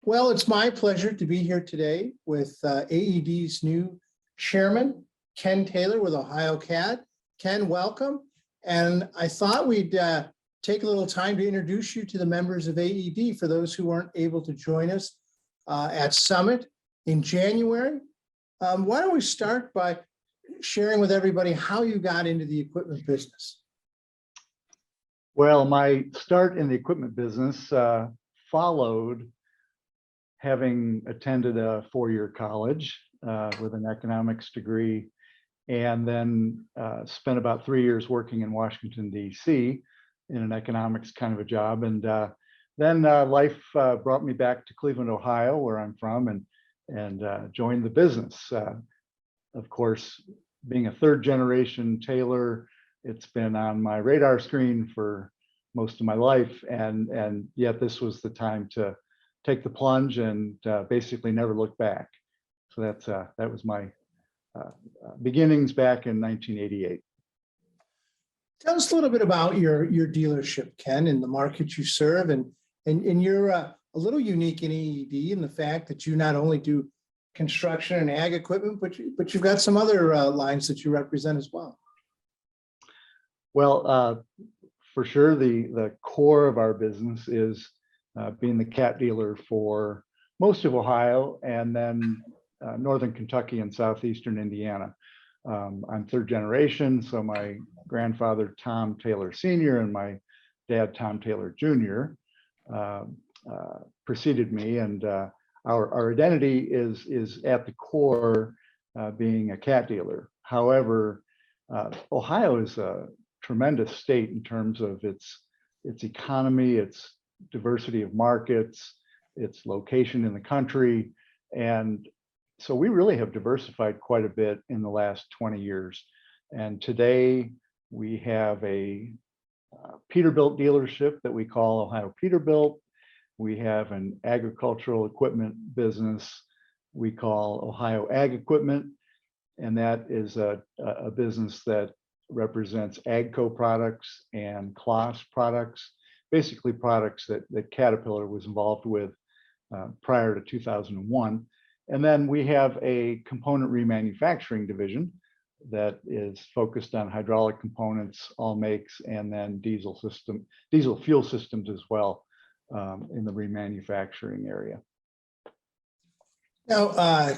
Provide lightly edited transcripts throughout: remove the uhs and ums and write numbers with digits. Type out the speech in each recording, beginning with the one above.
Well, it's my pleasure to be here today with AED's new chairman, Ken Taylor with Ohio CAD. Ken, welcome. And I thought we'd take a little time to introduce you to the members of AED for those who weren't able to join us at Summit in January. Why don't we start by sharing with everybody how you got into the equipment business? Well, my start in the equipment business followed having attended a four-year college with an economics degree, and then spent about 3 years working in Washington, D.C. in an economics kind of a job. And then life brought me back to Cleveland, Ohio, where I'm from, and joined the business. Of course, being a third generation tailor, it's been on my radar screen for most of my life. And yet this was the time to take the plunge and basically never look back. So that was my beginnings back in 1988. Tell us a little bit about your dealership, Ken, and the market you serve. And you're a little unique in AED in the fact that you not only do construction and ag equipment, but you've got some other lines that you represent as well. Well, for sure, the core of our business is being the cat dealer for most of Ohio and then northern Kentucky and southeastern Indiana. I'm third generation, so my grandfather, Tom Taylor Sr., and my dad, Tom Taylor Jr., preceded me, and our identity is at the core being a cat dealer. However, Ohio is a tremendous state in terms of its economy, its diversity of markets, its location in the country. And so we really have diversified quite a bit in the last 20 years. And today we have a Peterbilt dealership that we call Ohio Peterbilt. We have an agricultural equipment business we call Ohio Ag Equipment. And that is a business that represents AGCO products and Kloss products, basically products that Caterpillar was involved with prior to 2001. And then we have a component remanufacturing division that is focused on hydraulic components, all makes, and then diesel fuel systems as well in the remanufacturing area. Now,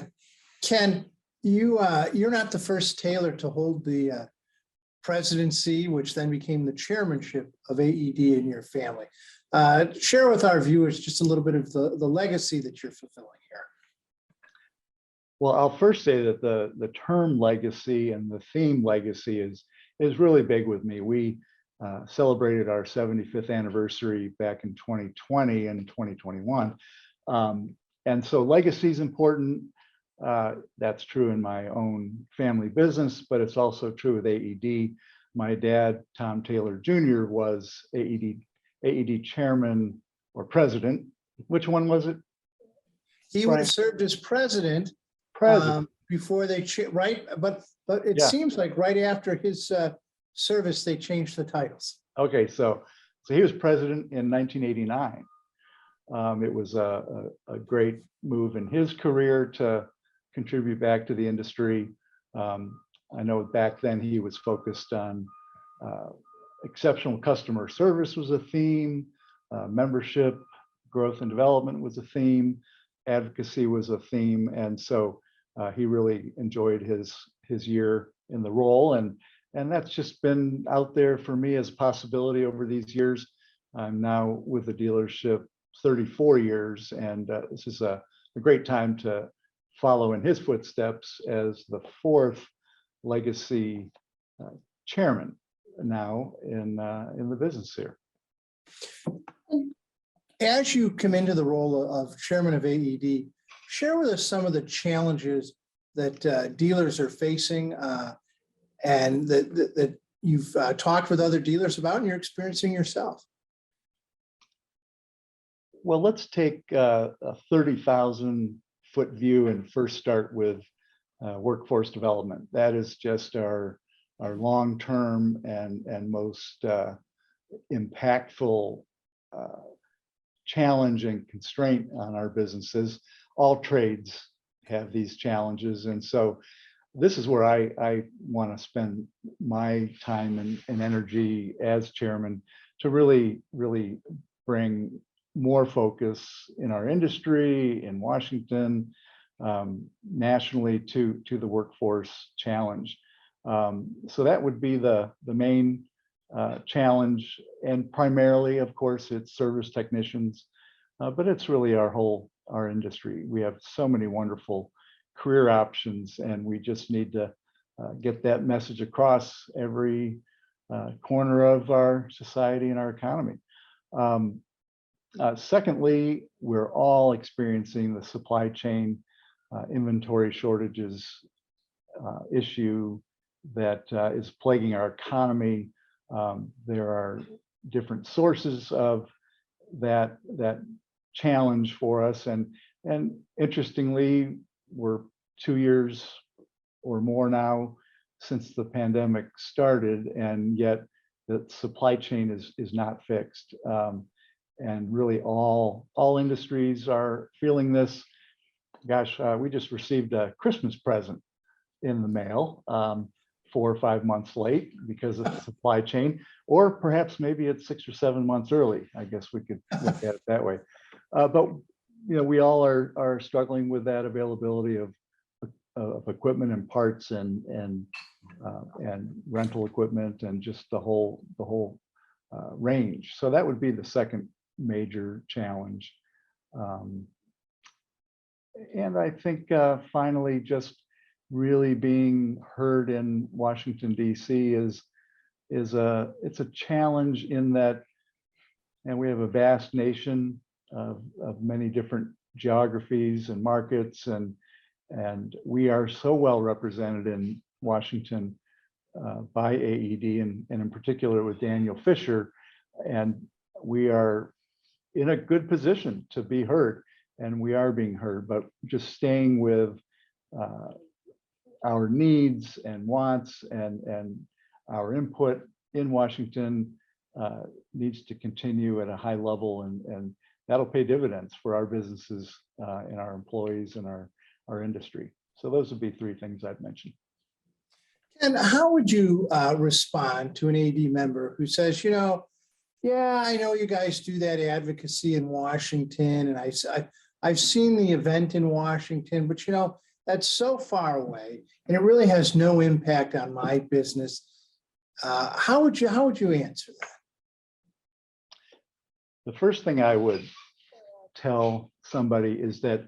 Ken, you're not the first tailor to hold the presidency, which then became the chairmanship of AED in your family. Share with our viewers just a little bit of the legacy that you're fulfilling here. Well, I'll first say that the term legacy and the theme legacy is really big with me. We celebrated our 75th anniversary back in 2020 and 2021. And so legacy is important. That's true in my own family business, but it's also true with AED. My dad, Tom Taylor Jr., was AED chairman or president. Which one was it? He would have served as president before they but it seems like right after his service they changed the titles. Okay, so he was president in 1989. It was a great move in his career to contribute back to the industry. I know back then he was focused on exceptional customer service was a theme, membership, growth and development was a theme, advocacy was a theme, and so he really enjoyed his year in the role, and that's just been out there for me as a possibility over these years. I'm now with the dealership 34 years, and this is a great time to follow in his footsteps as the fourth legacy chairman now in the business here. As you come into the role of chairman of AED, share with us some of the challenges that dealers are facing and that you've talked with other dealers about and you're experiencing yourself. Well, let's take a 30,000-foot view and first start with workforce development. That is just our long-term and most impactful challenge and constraint on our businesses. All trades have these challenges. And so this is where I want to spend my time and energy as chairman to really bring more focus in our industry, in Washington, nationally to the workforce challenge. So that would be the main challenge, and primarily, of course, it's service technicians, but it's really our industry. We have so many wonderful career options, and we just need to get that message across every corner of our society and our economy. Secondly, we're all experiencing the supply chain inventory shortages issue that is plaguing our economy. There are different sources of that challenge for us, and interestingly, we're 2 years or more now since the pandemic started, and yet the supply chain is not fixed. And really all industries are feeling this. Gosh, we just received a Christmas present in the mail, 4 or 5 months late because of the supply chain, or perhaps maybe it's 6 or 7 months early. I guess we could look at it that way. But we all are struggling with that availability of equipment and parts and rental equipment and just the whole range. So that would be the second major challenge. And I think finally, just really being heard in Washington, D.C. it's a challenge in that, and we have a vast nation of many different geographies and markets, and we are so well represented in Washington by AED, and in particular with Daniel Fisher, and we are in a good position to be heard, and we are being heard, but just staying with our needs and wants and our input in Washington needs to continue at a high level, and that'll pay dividends for our businesses and our employees and our industry. So those would be 3 things I'd mention. And how would you respond to an AD member who says, yeah, I know you guys do that advocacy in Washington, and I've seen the event in Washington, but that's so far away, and it really has no impact on my business. How would you answer that? The first thing I would tell somebody is that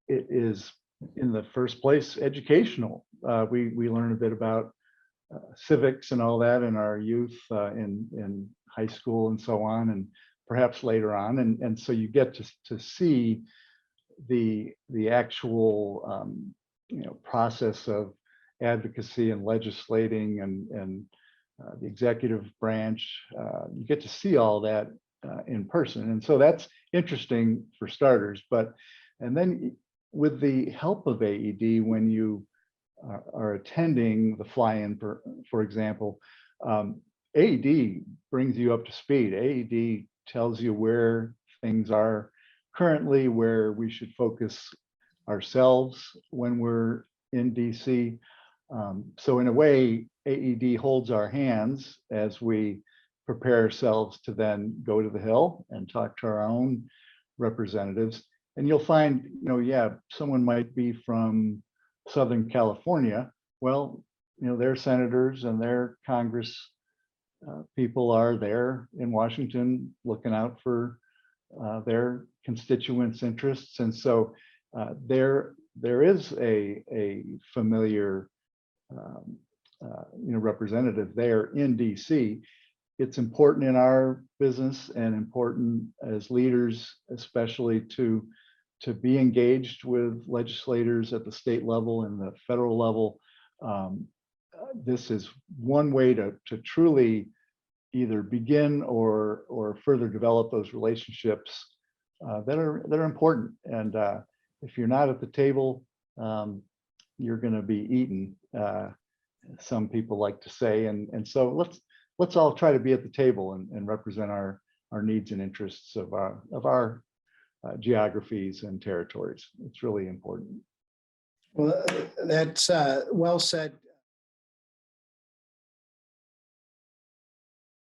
it is, in the first place, educational. We learn a bit about civics and all that in our youth, in high school and so on, and perhaps later on, and so you get to see the actual process of advocacy and legislating and the executive branch. You get to see all that in person, and so that's interesting for starters. And then with the help of AED, when you are attending the fly-in, for example, AED brings you up to speed. AED tells you where things are currently, where we should focus ourselves when we're in DC. So in a way, AED holds our hands as we prepare ourselves to then go to the Hill and talk to our own representatives. And you'll find, yeah, someone might be from Southern California. Well, their senators and their Congress people are there in Washington looking out for their constituents' interests. And so there is a familiar representative there in DC. It's important in our business and important as leaders, especially to be engaged with legislators at the state level and the federal level. This is one way to truly either begin or further develop those relationships that are important. And if you're not at the table, you're going to be eaten. Some people like to say, and so let's all try to be at the table and represent our our needs and interests of our geographies and territories. It's really important. Well, that's well said,